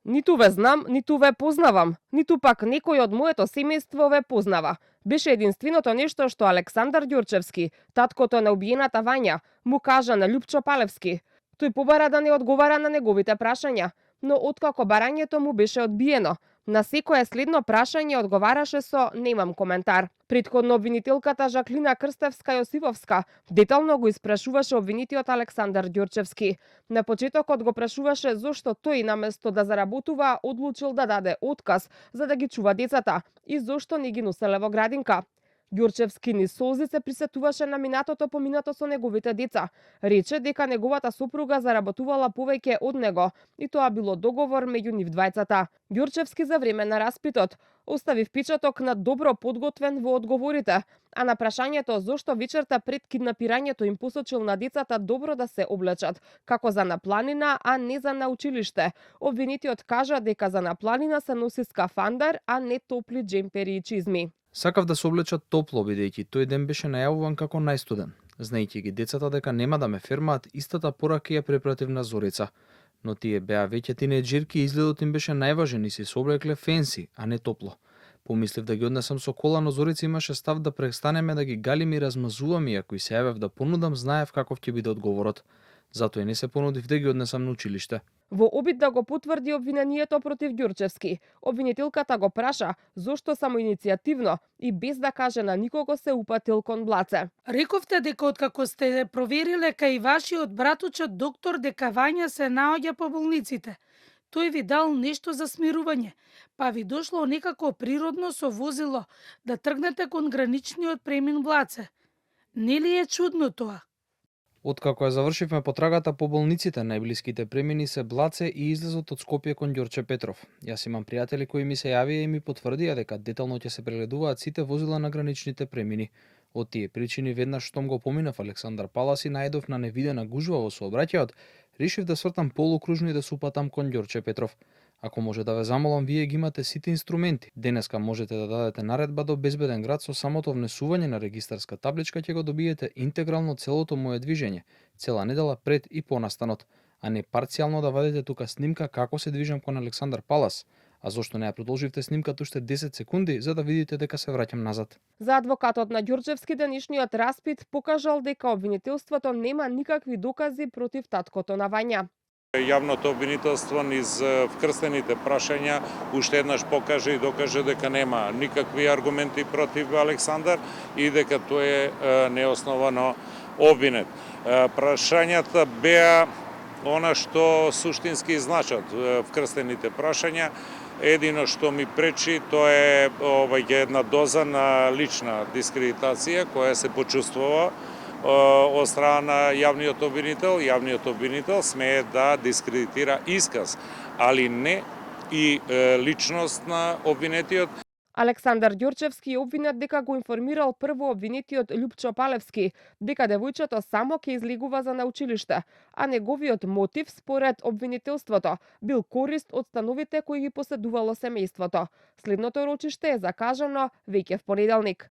Ниту ве знам, ниту ве познавам, ниту пак некој од моето семејство ве познава. Беше единственото нешто што Александар Ѓурчевски, таткото на убиената Вања, му кажа на Лјупчо Палевски. Тој побара да не одговара на неговите прашања, но откако барањето му беше одбиено, на секое следно прашање одговараше со "немам коментар". Претходно обвинителката Жаклина Крстевска-Јосифовска детално го испрашуваше обвинетиот Александар Ѓурчевски. На почетокот го прашуваше зошто тој наместо да заработува одлучил да даде отказ за да ги чува децата и зошто не ги носеле во градинка. Ѓурчевски низ солзи се присетуваше на минатото поминато со неговите деца. Рече дека неговата сопруга заработувала повеќе од него и тоа било договор меѓу нив двајцата. Ѓурчевски за време на распитот остави впечаток на добро подготвен во одговорите, а на прашањето зошто вечерта пред киднапирањето им посочил на децата добро да се облечат, како за на планина, а не за на училиште, обвинетиот кажа дека за на планина се носи скафандар, а не топли джемпери и чизми. Сакав да се облечат топло, бидејќи тој ден беше најавуван како најстуден. Знаејќи ги децата дека нема да ме фермаат, истата порака ја препратив на Зорица. Но тие беа веќе тинеџерки и изгледот им беше најважен и се соблекле фенси, а не топло. Помислив да ги однесам со кола, но Зорица имаше став да престанеме да ги галим и размазуваме, и ако и се јавев да понудам, знаев каков ќе биде одговорот. Затоа и не се понудив да ги однесам на училиште. Во обид да го потврди обвинението против Ѓурчевски, обвинителката го праша зошто самоиницијативно и без да каже на никого се упатил кон Блаце. Рековте дека откако сте провериле кај вашиот братучот доктор дека Вања се наоѓа по болниците, тој ви дал нешто за смирување, па ви дошло некако природно со возило да тргнете кон граничниот премин Блаце. Нели е чудно тоа? Откако ја завршивме потрагата по болниците, најблиските премини се Блаце и излезот од Скопје кон Ѓорче Петров. Јас имам пријатели кои ми се јавија и ми потврдија дека детално ќе се прегледуваат сите возила на граничните премини. Од тие причини, веднаш штом го поминав Александар Палас и најдов на невидена гужва во сообраќајот, решив да свртам полукружно и да се упатам кон Ѓорче Петров. Ако може да ве замолам, вие ги имате сите инструменти. Денеска можете да дадете наредба до безбеден град, со самото внесување на регистарска табличка ќе го добиете интегрално целото моје движење, цела недела пред и по настанот, а не парцијално да вадите тука снимка како се движам кон Александар Палас. А зошто не ја продолживте снимката уште 10 секунди за да видите дека се враќам назад? За адвокатот на Ѓурчевски денешниот распит покажал дека обвинителството нема никакви докази против таткото на Вања. Јавното обвинителство низ вкрстените прашања уште еднаш покаже и докаже дека нема никакви аргументи против Александар и дека тој е неосновано обвинет. Прашањата беа она што суштински значат вкрстените прашања. Едино што ми пречи тоа е една доза на лична дискредитација која се почувствува од страна на јавниот обвинител. Јавниот обвинител смее да дискредитира исказ, али не и личност на обвинетиот. Александар Ѓурчевски е обвинет дека го информирал прво обвинетиот Лјупчо Палевски дека девојчето само ќе излегува за на училиште, а неговиот мотив според обвинителството бил корист од становите кои ги поседувало семејството. Следното рочиште е закажано веќе в понеделник.